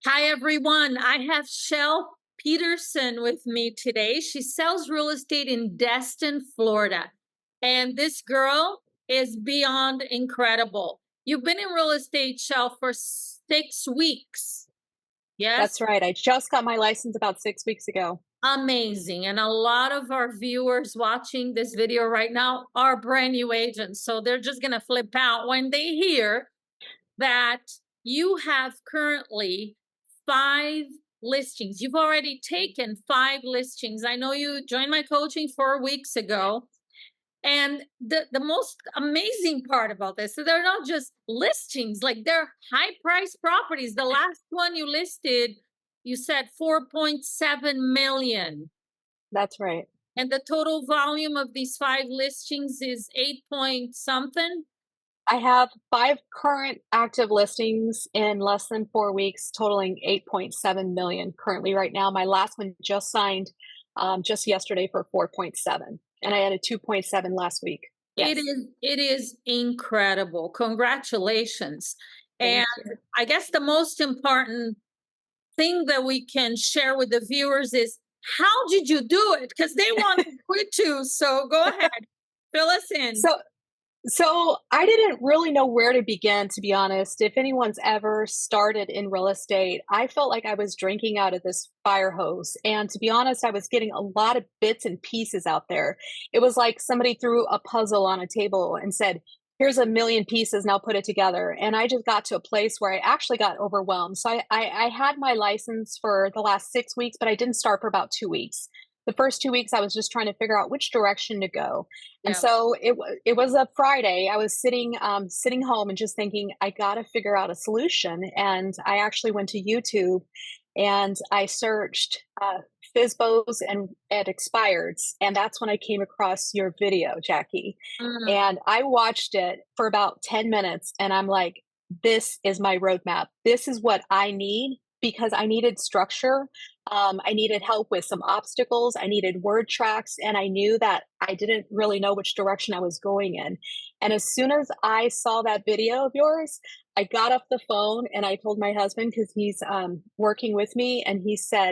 Hi, everyone. I have Shell Peterson with me today. She sells real estate in Destin, Florida. And this girl is beyond incredible. You've been in real estate, Shell, for 6 weeks. Yes? That's right. I just got my license about 6 weeks ago. Amazing. And a lot of our viewers watching this video right now are brand new agents. So they're just going to flip out when they hear that you have currently 5 listings. You've already taken 5 listings. I know you joined my coaching 4 weeks ago. And the most amazing part about this, so they're not just listings, like they're high price properties. The last one you listed, you said 4.7 million. That's right. And the total volume of these 5 listings is 8 point something. I have 5 current active listings in less than 4 weeks, totaling 8.7 million currently right now. My last one just signed just yesterday for 4.7, and I had a 2.7 last week. It Yes. is it is incredible. Congratulations. And Thank you. I guess the most important thing that we can share with the viewers is how did you do it? Because they want to quit too. So go ahead, fill us in. So So I didn't really know where to begin, to be honest. If anyone's ever started in real estate, I felt like I was drinking out of this fire hose. And to be honest, I was getting a lot of bits and pieces out there. It was like somebody threw a puzzle on a table and said, here's a million pieces, now put it together. And I just got to a place where I actually got overwhelmed. So I had my license for the last 6 weeks, but I didn't start for about 2 weeks. The first 2 weeks, I was just trying to figure out which direction to go. And Yeah. so it was a Friday. I was sitting home and just thinking, I got to figure out a solution. And I actually went to YouTube and I searched FISBOs and expireds, and that's when I came across your video, Jackie. Mm. And I watched it for about 10 minutes, and I'm like, this is my roadmap. This is what I need because I needed structure. I needed help with some obstacles. I needed word tracks, and I knew that I didn't really know which direction I was going in. And as soon as I saw that video of yours, I got off the phone and I told my husband because he's working with me, and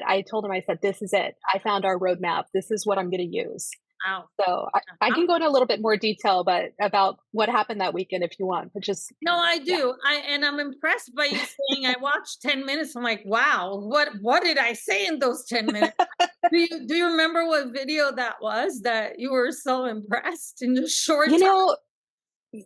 I told him, I said, this is it. I found our roadmap. This is what I'm going to use. Wow. So I I'm can go into a little bit more detail, but about what happened that weekend if you want. But just No, I yeah. do. I'm impressed by you saying I watched 10 minutes. I'm like, wow, what did I say in those 10 minutes? Do you remember what video that was that you were so impressed in just short You time? know,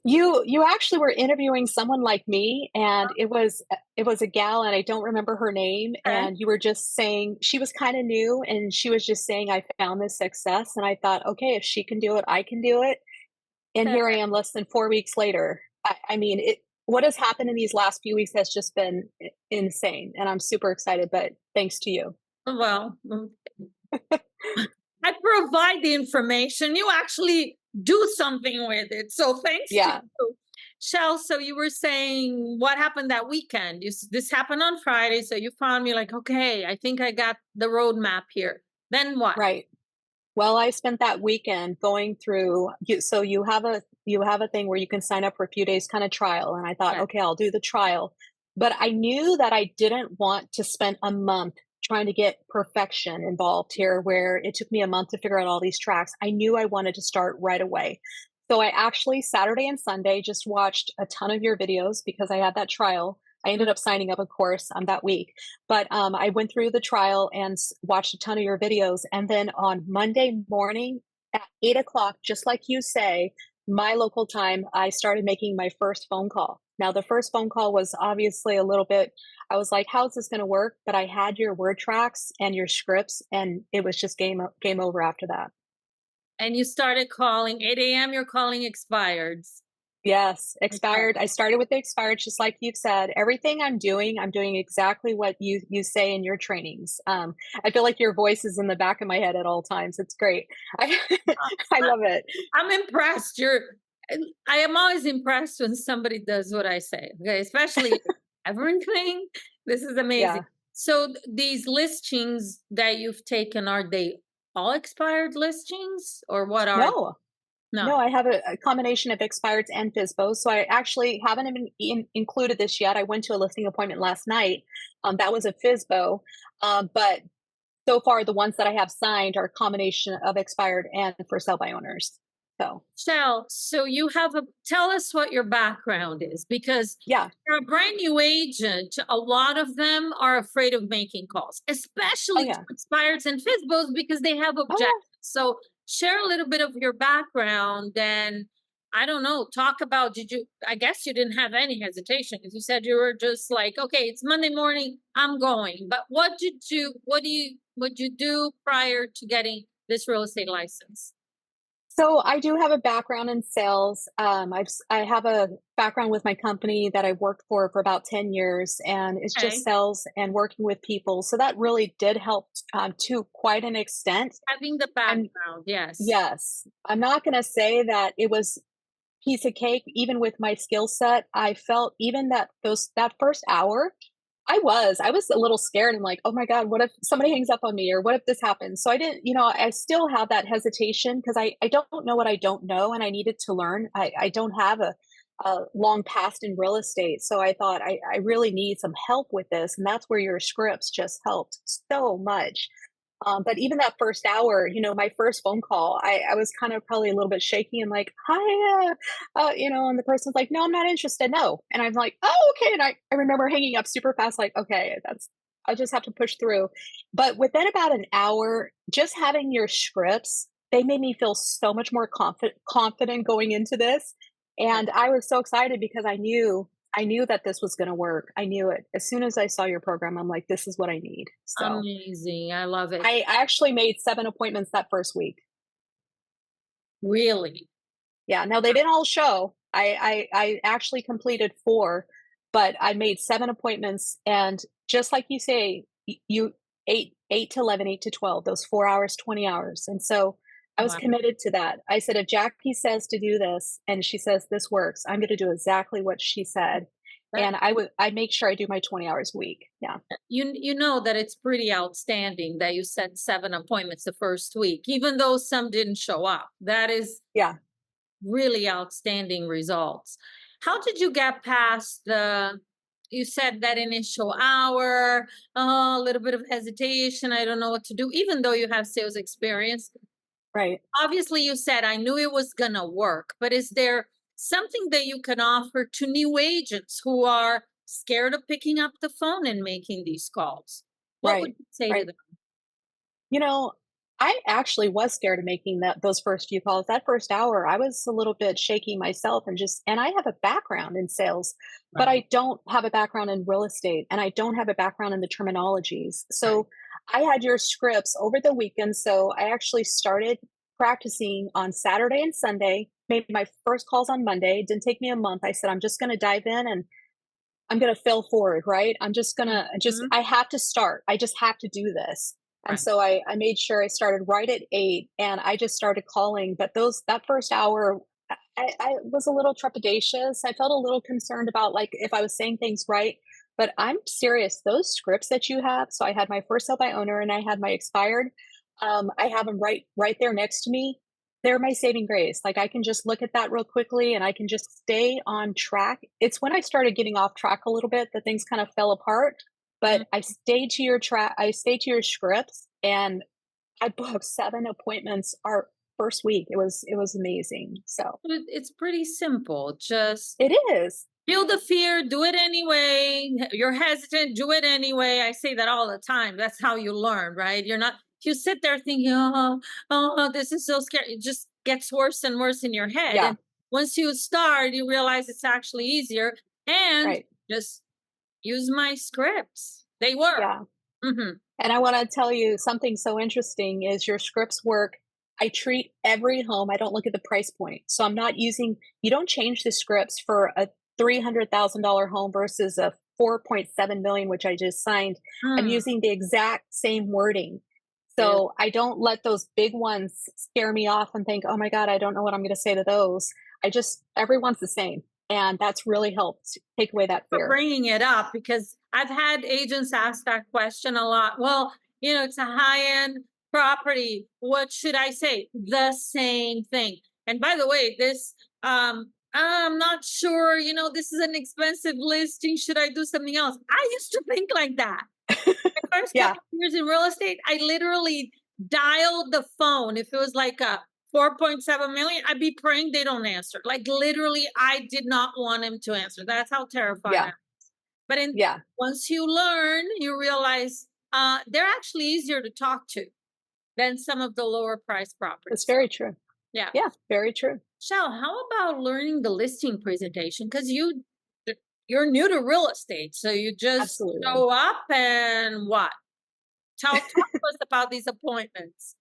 you actually were interviewing someone like me, and it was a gal, and I don't remember her name, Okay. and you were just saying she was kind of new, and she was just saying, I found this success, and I thought, okay, if she can do it, I can do it. And Okay. here I am less than 4 weeks later. I mean, what has happened in these last few weeks has just been insane, and I'm super excited, but thanks to you. Well, I provide the information. You actually do something with it. So thanks to Yeah. you. Shell, so you were saying what happened that weekend? This happened on Friday. So you found me like, okay, I think I got the roadmap here. Then what? Right. Well, I spent that weekend going through so you have a thing where you can sign up for a few days kind of trial, and I thought, Okay. okay, I'll do the trial. But I knew that I didn't want to spend a month trying to get perfection involved here where it took me a month to figure out all these tracks. I knew I wanted to start right away. So I actually Saturday and Sunday just watched a ton of your videos because I had that trial. I ended up signing up, of course, that week. But I went through the trial and watched a ton of your videos. And then on Monday morning at 8 o'clock, just like you say, my local time, I started making my first phone call. Now, the first phone call was obviously a little bit, I was like, how's this going to work? But I had your word tracks and your scripts, and it was just game over after that. And you started calling 8 a.m. You're calling expireds. Yes, Okay. expired. I started with the expired, just like you've said. Everything I'm doing exactly what you say in your trainings. I feel like your voice is in the back of my head at all times. It's great. I I I- love it. I'm impressed. I am always impressed when somebody does what I say. Okay, especially everything. This is amazing. Yeah. So these listings that you've taken, are they all expired listings or what are they? No, No, No. I have a combination of expireds and FISBOs, so I actually haven't even included this yet. I went to a listing appointment last night. That was a FISBO, but so far the ones that I have signed are a combination of expired and for sale by owners. So Shell, so you have a tell us what your background is because yeah, for a brand new agent, a lot of them are afraid of making calls, oh especially to yeah, expireds and FISBOs because they have oh objections. yeah. So share a little bit of your background and I don't know, talk about did you I guess you didn't have any hesitation because you said you were just like, okay, it's Monday morning, I'm going. But what you do prior to getting this real estate license? So I do have a background in sales. I have a background with my company that I worked for about 10 years, and it's just Okay. sales and working with people. So that really did help to quite an extent. Having the And background, yes. yes, I'm not going to say that it was piece of cake. Even with my skill set, I felt even that first hour, I was a little scared and like, oh my God, what if somebody hangs up on me or what if this happens? So I didn't, I still have that hesitation because I don't know what I don't know and I needed to learn. I don't have a long past in real estate. So I thought I really need some help with this. And that's where your scripts just helped so much. But even that first hour, my first phone call, I was kind of probably a little bit shaky and like, hi, and the person's like, no, I'm not interested. No. And I'm like, oh, okay. And I remember hanging up super fast, like, okay, I just have to push through. But within about an hour, just having your scripts, they made me feel so much more confident going into this. Okay. And I was so excited because I knew that this was going to work. I knew it. As soon as I saw your program, I'm like, this is what I need. So Amazing. I love it. I actually made 7 appointments that first week. Really. Yeah, now they didn't all show. I actually completed 4, but I made 7 appointments, and just like you say, you 8 to 11, 8 to 12, those 4 hours, 20 hours, and so I was Wow. committed to that. I said, "If Jackie says to do this, and she says this works, I'm gonna do exactly what she said," That and I make sure I do my 20 hours a week. Yeah. you know that it's pretty outstanding that you set 7 appointments the first week, even though some didn't show up. That is Yeah, really outstanding results. How did you get past the you said that initial hour, a little bit of hesitation, I don't know what to do, even though you have sales experience. right. Obviously you said I knew it was going to work, but is there something that you can offer to new agents who are scared of picking up the phone and making these calls? What would Right, you say to right. them? You know, I actually was scared of making those first few calls. That first hour, I was a little bit shaky myself and I have a background in sales, but Right. I don't have a background in real estate and I don't have a background in the terminologies. Right. So I had your scripts over the weekend. So I actually started practicing on Saturday and Sunday, made my first calls on Monday. It didn't take me a month. I said, I'm just going to dive in and I'm gonna fail forward, right? I'm just gonna Mhm. I have to start. I just have to do this. And Right. so I made sure I started right at 8 and I just started calling. But that first hour, I was a little trepidatious. I felt a little concerned about like if I was saying things right. But I'm serious, those scripts that you have. So I had my first sale by owner and I had my expired. I have them right there next to me. They're my saving grace. Like I can just look at that real quickly and I can just stay on track. It's when I started getting off track a little bit that things kind of fell apart. But Mhm. I stayed to your scripts and I booked 7 appointments our first week. It was amazing. So It's pretty simple. Just it is. feel the fear, do it anyway. You're hesitant, do it anyway. I say that all the time. That's how you learn, right? You're not, if you sit there thinking, oh, this is so scary, it just gets worse and worse in your head. Yeah, And once you start, you realize it's actually easier. And right. just use my scripts, they work. Yeah. Hmm. And I want to tell you something so interesting is your scripts work. I treat every home, I don't look at the price point. So I'm not using, you don't change the scripts for a $300,000 home versus a 4.7 million, which I just signed. I'm Mm, using the exact same wording. really? So I don't let those big ones scare me off and think, oh my God, I don't know what I'm going to say to those. Everyone's the same. And that's really helped take away that For fear. bringing it up because I've had agents ask that question a lot. Well, it's a high end property. What should I say? The same thing. And by the way, this I'm not sure, you know, this is an expensive listing. Should I do something else? I used to think like that. My first Yeah, couple of years in real estate, I literally dialed the phone. If it was like a 4.7 million, I'd be praying they don't answer. Like literally, I did not want him to answer. That's how terrified I yeah, am. But in yeah. once you learn, you realize they're actually easier to talk to than some of the lower price That's properties. very true. Yeah. Yeah, very true. Shell, how about learning the listing presentation? Because you're new to real estate, so you just Absolutely. show up and what? Talk to us about these appointments.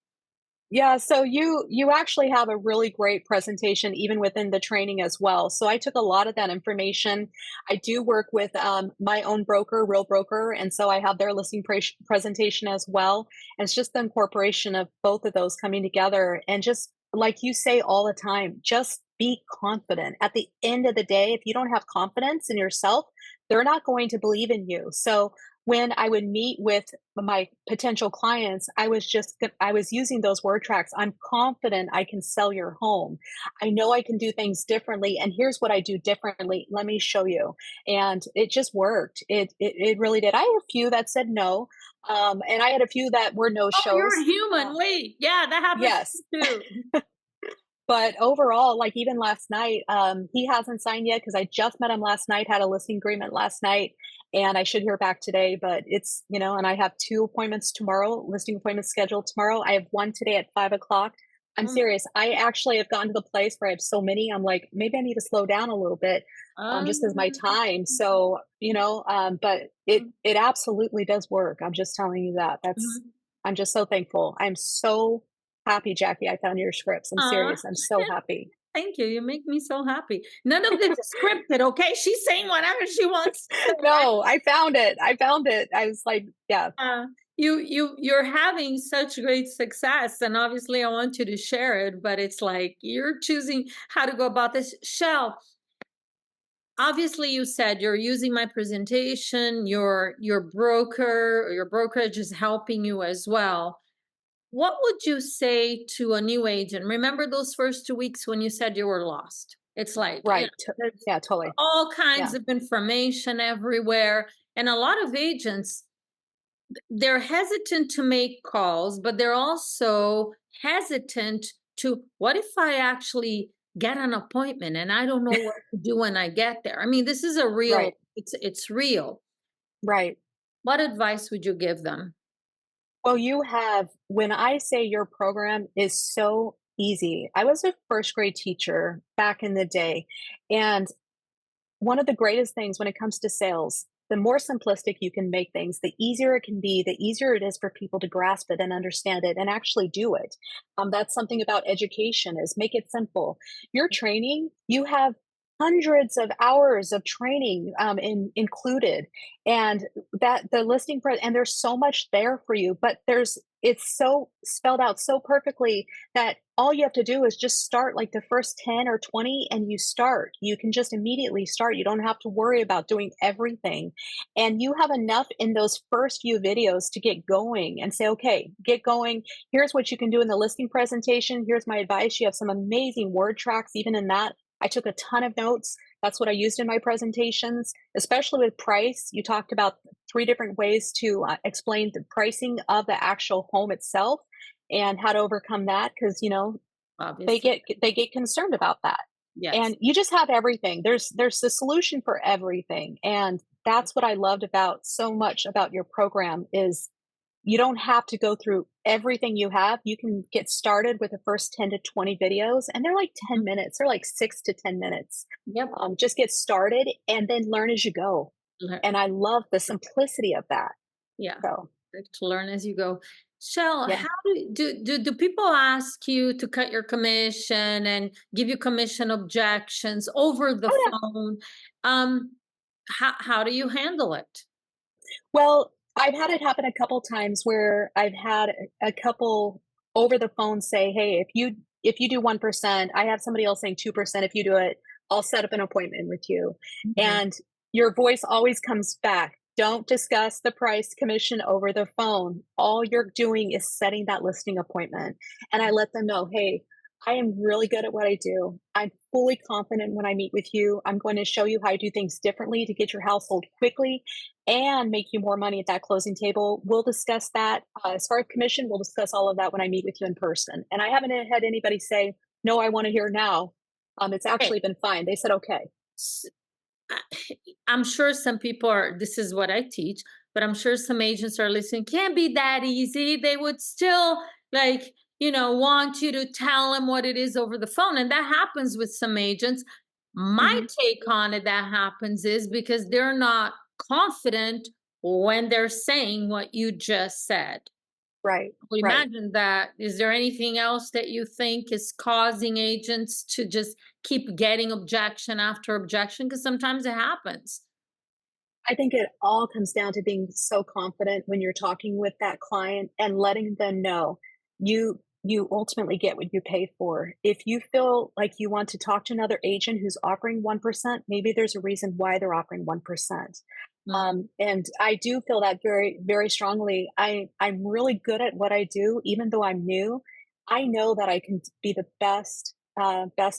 Yeah, so you actually have a really great presentation even within the training as well. So I took a lot of that information. I do work with my own broker, Real Broker, and so I have their listing presentation as well. And it's just the incorporation of both of those coming together, and just like you say all the time, just be confident. At the end of the day, if you don't have confidence in yourself, they're not going to believe in you. So when I would meet with my potential clients, I was using those word tracks. I'm confident I can sell your home. I know I can do things differently, and here's what I do differently. Let me show you. And it just worked. It really did. I had a few that said no, and I had a few that were no Oh, you're shows. a human. Wait, yeah, that happens Yes, to me too. but overall, like even last night, he hasn't signed yet because I just met him last night, had a listing agreement last night, and I should hear back today. But it's, and I have two appointments tomorrow, listing appointments scheduled tomorrow. I have one today at 5 o'clock. I'm Oh, serious. I actually have gotten to the place where I have so many. I'm like, maybe I need to slow down a little bit, just because my time. So, but it absolutely does work. I'm just telling you that. mhm. I'm just so thankful. I'm so happy, Jackie, I found your scripts. I'm Aw, serious. I'm so happy. thank you. You make me so happy. None of this is scripted, okay? She's saying whatever she wants to say, right? No, I found it. I found it. I was like, yeah, You're having such great success, and obviously I want you to share it, but it's like you're choosing how to go about this. Shell, obviously you said you're using my presentation, your broker or your brokerage is helping you as well. What would you say to a new agent? Remember those first 2 weeks when you said you were lost? It's like, right. there's Yeah, totally. all Yeah, kinds of information everywhere. And a lot of agents, they're hesitant to make calls, but they're also hesitant to, what if I actually get an appointment and I don't know what to do when I get there? I mean, this is a real, right, it's real. right. What advice would you give them? Well, when I say your program is so easy, I was a first grade teacher back in the day. And one of the greatest things when it comes to sales, the more simplistic you can make things, the easier it can be, the easier it is for people to grasp it and understand it and actually do it. That's something about education is make it simple. Your training, you have hundreds of hours of training included, and that the and there's so much there for you, but it's so spelled out so perfectly that all you have to do is just start like the first 10 or 20, and you can just immediately start. You don't have to worry about doing everything, and you have enough in those first few videos to get going and say, okay, get going. Here's what you can do in the listing presentation. Here's my advice. You have some amazing word tracks even in that. I took a ton of notes. That's what I used in my presentations, especially with price. You talked about 3 different ways to explain the pricing of the actual home itself and how to overcome that, because Obviously, they get concerned about that. yes. And you just have everything. There's a solution for everything, and that's what I loved about so much about your program is you don't have to go through everything you have. You can get started with the first 10 to 20 videos, and they're like 10 Mhm. minutes. They're like 6 to 10 minutes. Yep. Just get started and then learn as you go. And I love the simplicity of that. Yeah, So, to learn as you go. Shell, yeah. how do people ask you to cut your commission and give you commission objections over the Oh, yeah. phone? Um, how do you handle it? Well, I've had it happen a couple times where I've had a couple over the phone say, "Hey, if you do 1%, I have somebody else saying 2%. If you do it, I'll set up an appointment with you." Mhm. And your voice always comes back. Don't discuss the price commission over the phone. All you're doing is setting that listing appointment. And I let them know, "Hey, I am really good at what I do. I'm fully confident when I meet with you. I'm going to show you how I do things differently to get your household quickly and make you more money at that closing table. We'll discuss that. As far as commission, we'll discuss all of that when I meet with you in person. And I haven't had anybody say, no, I want to hear now. It's Okay. actually been fine. They said, okay. s- I- I'm sure some people are, this is what I teach, but I'm sure some agents are listening. Can't be that easy. They would still like, want you to tell them what it is over the phone. And that happens with some agents. My Mhm. take on it that happens is because they're not confident when they're saying what you just said. Right, Well, right. imagine that. Is there anything else that you think is causing agents to just keep getting objection after objection? Because sometimes it happens. I think it all comes down to being so confident when you're talking with that client and letting them know you ultimately get what you pay for. If you feel like you want to talk to another agent who's offering 1%, maybe there's a reason why they're offering 1%. Mm, And I do feel that very, very strongly. I'm really good at what I do, even though I'm new. I know that I can be the best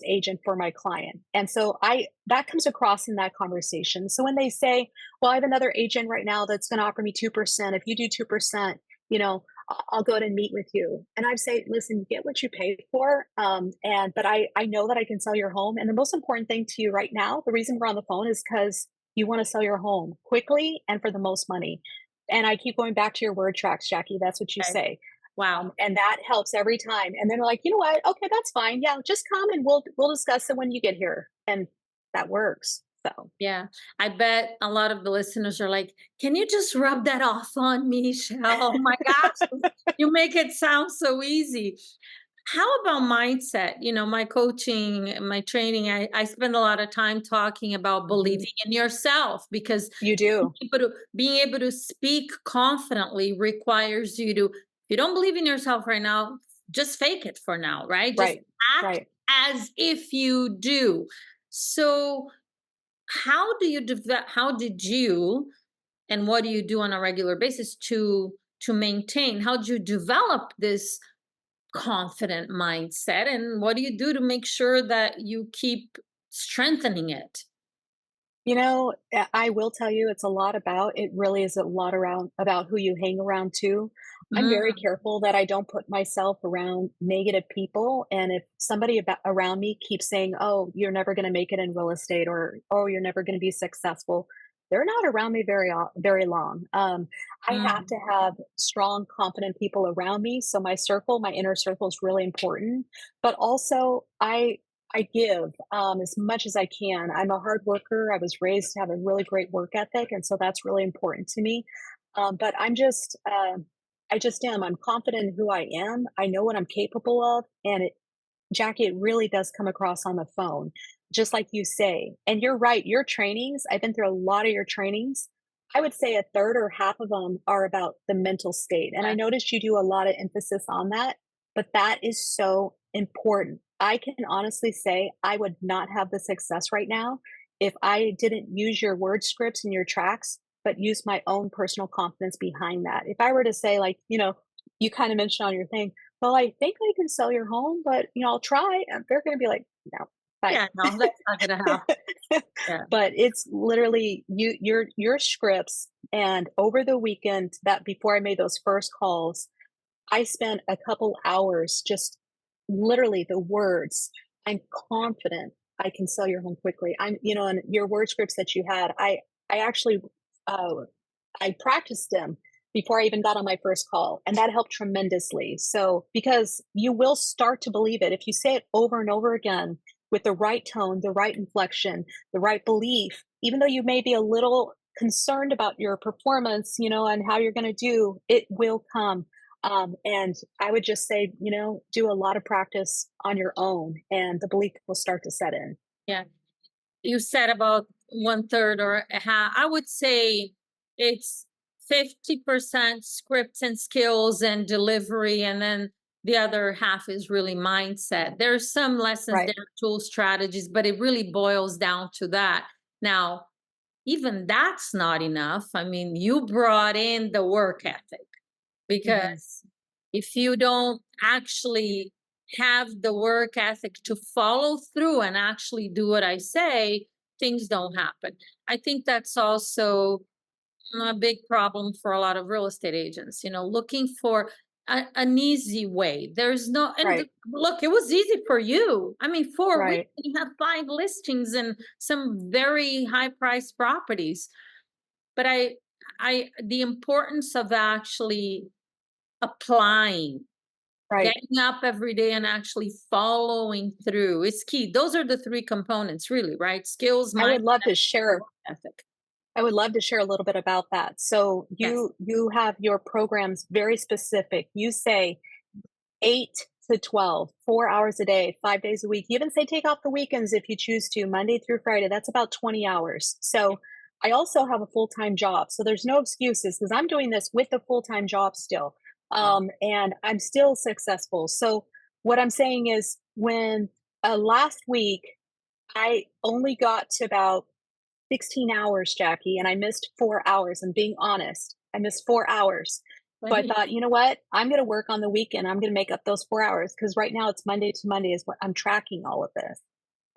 agent for my client, and so I that comes across in that conversation. So when they say, "Well, I have another agent right now that's going to offer me 2%. If you do 2%, I'll go ahead and meet with you." And I say, "Listen, you get what you pay for, and but I know that I can sell your home. And the most important thing to you right now, the reason we're on the phone is because you want to sell your home quickly and for the most money." And I keep going back to your word tracks, Jackie. That's what you okay. say. Wow. And that helps every time. And then they're like, you know what? Okay, that's fine. Yeah, just come and we'll discuss it when you get here. And that works. So Yeah. I bet a lot of the listeners are like, can you just rub that off on me, Shell? Oh my gosh. You make it sound so easy. How about mindset? My coaching, my training, I spend a lot of time talking about mhm, believing in yourself because you do. being able to speak confidently requires you to, if you don't believe in yourself right now, just fake it for now, right? Just Right. act Right. as if you do. So, how did you and what do you do on a regular basis to maintain? How do you develop this confident mindset and what do you do to make sure that you keep strengthening it? I will tell you it's a lot about it really is a lot around about who you hang around too. I'm very Mm, careful that I don't put myself around negative people. And if somebody around me keeps saying, oh, you're never going to make it in real estate or, oh, you're never going to be successful, they're not around me very long. I have to mm, have strong, confident people around me. So my inner circle is really important. But also, I give as much as I can. I'm a hard worker. I was raised to have a really great work ethic, and so that's really important to me. But I just am. I'm confident in who I am. I know what I'm capable of, and Jackie, it really does come across on the phone, just like you say. And you're right. Your trainings, I've been through a lot of your trainings. I would say a third or half of them are about the mental state. And I yeah, noticed you do a lot of emphasis on that, but that is so important. I can honestly say I would not have the success right now if I didn't use your word scripts and your tracks, but use my own personal confidence behind that. If I were to say, like, you kind of mentioned on your thing, well, I think I can sell your home, but I'll try. And they're going to be like, no, bye. yeah, no, that's not gonna happen. Yeah, But it's literally your scripts. And over the weekend, that before I made those first calls, I spent a couple hours just literally the words. I'm confident I can sell your home quickly. And your word scripts that you had, I actually uh, I practiced them before I even got on my first call, and that helped tremendously. So, because you will start to believe it if you say it over and over again with the right tone, the right inflection, the right belief, even though you may be a little concerned about your performance, and how you're going to do, it will come. And I would just say, do a lot of practice on your own, and the belief will start to set in. yeah. You said about one third or a half. I would say it's 50% scripts and skills and delivery, and then the other half is really mindset. There's some lessons Right. there, tools, strategies, but it really boils down to that. Now, even that's not enough. I mean, you brought in the work ethic Hmm. because if you don't actually have the work ethic to follow through and actually do what I say, things don't happen. I think that's also a big problem for a lot of real estate agents, looking for an easy way. There's no, and Right. look, it was easy for you. I mean, 4 weeks, Right. you have 5 listings and some very high priced properties. But the importance of actually applying, Right. getting up every day and actually following through is key. Those are the three components, really, right? Skills, I would love mindset, to and share work ethic. I would love to share a little bit about that. So Yes. you have your programs very specific. You say 8 to 12, 4 hours a day, 5 days a week. You even say take off the weekends if you choose to, Monday through Friday. That's about 20 hours. So I also have a full-time job. So there's no excuses because I'm doing this with a full-time job still. Wow. And I'm still successful. So what I'm saying is when last week I only got to about 16 hours, Jackie, and I missed 4 hours. I'm being honest. I missed 4 hours. So I Right. thought, you know what? I'm going to work on the weekend. I'm going to make up those 4 hours because right now it's Monday to Monday is what I'm tracking all of this.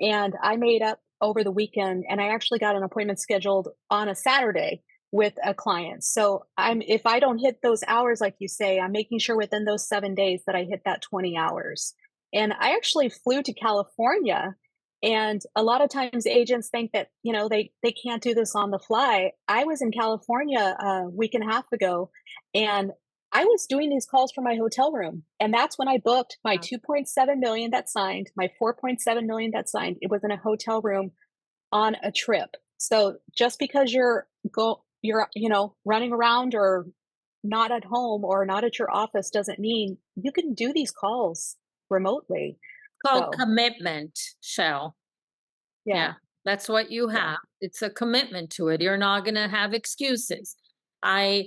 And I made up over the weekend and I actually got an appointment scheduled on a Saturday with a client. So I'm if I don't hit those hours like you say, I'm making sure within those 7 days that I hit that 20 hours. And I actually flew to California and a lot of times agents think that, they can't do this on the fly. I was in California a week and a half ago and I was doing these calls from my hotel room, and that's when I booked my 2.7 million that signed, my 4.7 million that signed. It was in a hotel room on a trip. So just because you're running around or not at home or not at your office doesn't mean you can do these calls remotely. Called So, commitment, Shell. Yeah, yeah, that's what you yeah, have. It's a commitment to it. You're not gonna have excuses. I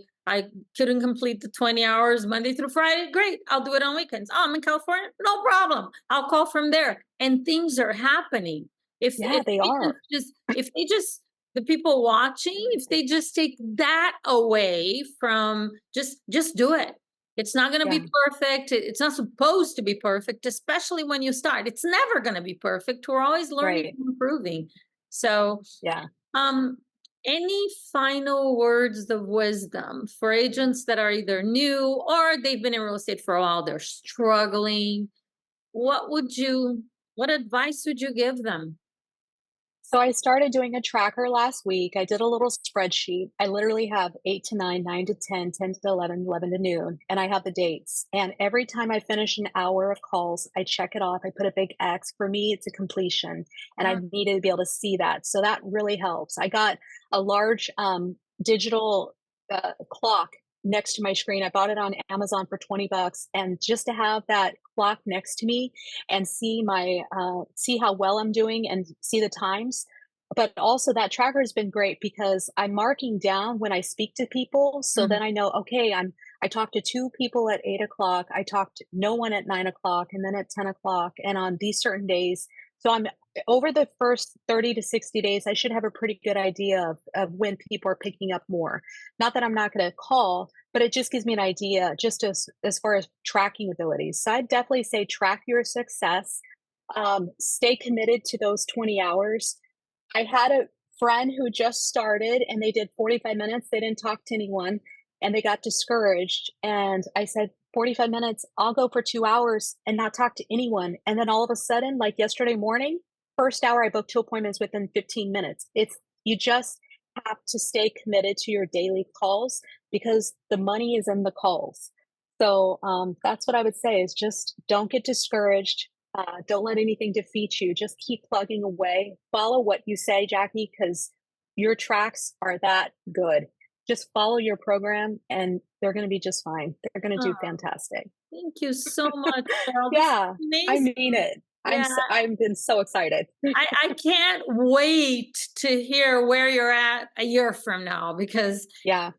couldn't complete the 20 hours Monday through Friday. Great. I'll do it on weekends. Oh, I'm in California. No problem. I'll call from there. And things are happening. If yeah, if they they are. just if they just the people watching, if they just take that away from just do it. It's not going to Yeah, be perfect. It's not supposed to be perfect, especially when you start. It's never going to be perfect. We're always learning right. and improving. So, Yeah. um, any final words of wisdom for agents that are either new or they've been in real estate for a while, they're struggling? What advice would you give them? So I started doing a tracker last week. I did a little spreadsheet. I literally have 8 to 9, 9 to 10, 10 to 11, 11 to noon, and I have the dates. And every time I finish an hour of calls, I check it off. I put a big X. For me, it's a completion, and I Mm. needed to be able to see that. So that really helps. I got a large digital clock next to my screen. I bought it on Amazon for 20 bucks. And just to have that clock next to me and see how well I'm doing and see the times. But also that tracker has been great because I'm marking down when I speak to people. So Mhm. then I know, okay, I talked to 2 people at 8 o'clock. I talked to no one at 9 o'clock and then at 10 o'clock and on these certain days. So I'm over the first 30 to 60 days, I should have a pretty good idea of when people are picking up more. Not that I'm not going to call, but it just gives me an idea just as far as tracking abilities. So I'd definitely say track your success, stay committed to those 20 hours. I had a friend who just started and they did 45 minutes. They didn't talk to anyone and they got discouraged. And I said, 45 minutes, I'll go for 2 hours and not talk to anyone. And then all of a sudden, like yesterday morning, first hour, I booked 2 appointments within 15 minutes. You just have to stay committed to your daily calls because the money is in the calls. So that's what I would say is just don't get discouraged. Don't let anything defeat you. Just keep plugging away. Follow what you say, Jackie, because your tracks are that good. Just follow your program and they're going to be just fine. They're going to do Oh, fantastic. thank you so much, Cheryl. This is Yeah, I amazing. mean it. Yeah, I've been so excited. I can't wait to hear where you're at a year from now because Yeah,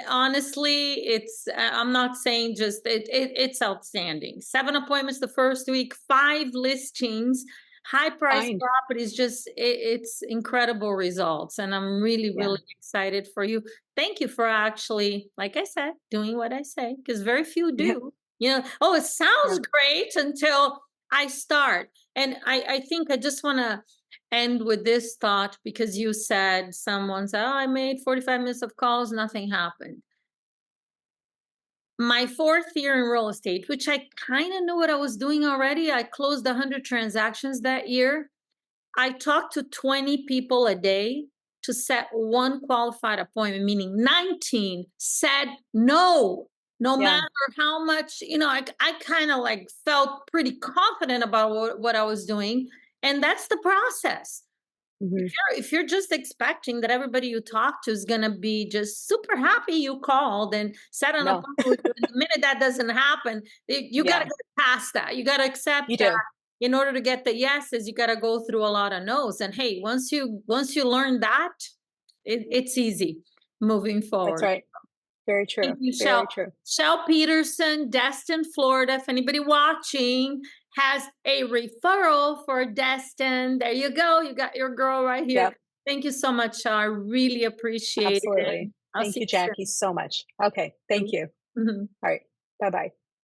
honestly, I'm not saying just it's outstanding. 7 appointments the first week, 5 listings, high price fine. properties, just it's incredible results. And I'm really, Yeah, really excited for you. Thank you for actually, like I said, doing what I say, because very few yeah, do. Oh, it sounds yeah. great until I start. And I think I just want to end with this thought because you said someone said, oh, I made 45 minutes of calls, nothing happened. My fourth year in real estate, which I kind of knew what I was doing already, I closed 100 transactions that year. I talked to 20 people a day to set one qualified appointment, meaning 19 said no, no Yeah. matter how much, I kind of like felt pretty confident about what I was doing. And that's the process. Mhm. If you're just expecting that everybody you talk to is going to be just super happy you called and set an No. appointment with you, and the minute that doesn't happen, you got to Yeah, get past that. You got to accept you that do. in order to get the yeses, you got to go through a lot of no's. And hey, once you learn that, it's easy moving That's forward. right. Very Thank true. you, Very Shell. true. Shell Peterson, Destin, Florida. If anybody watching has a referral for Destin, there you go. You got your girl right here. Yep, Thank you so much, Shell. I really appreciate it. absolutely. I'll Thank see you, you Jackie, so much. Okay, thank soon. you. Mhm. All right. Bye-bye.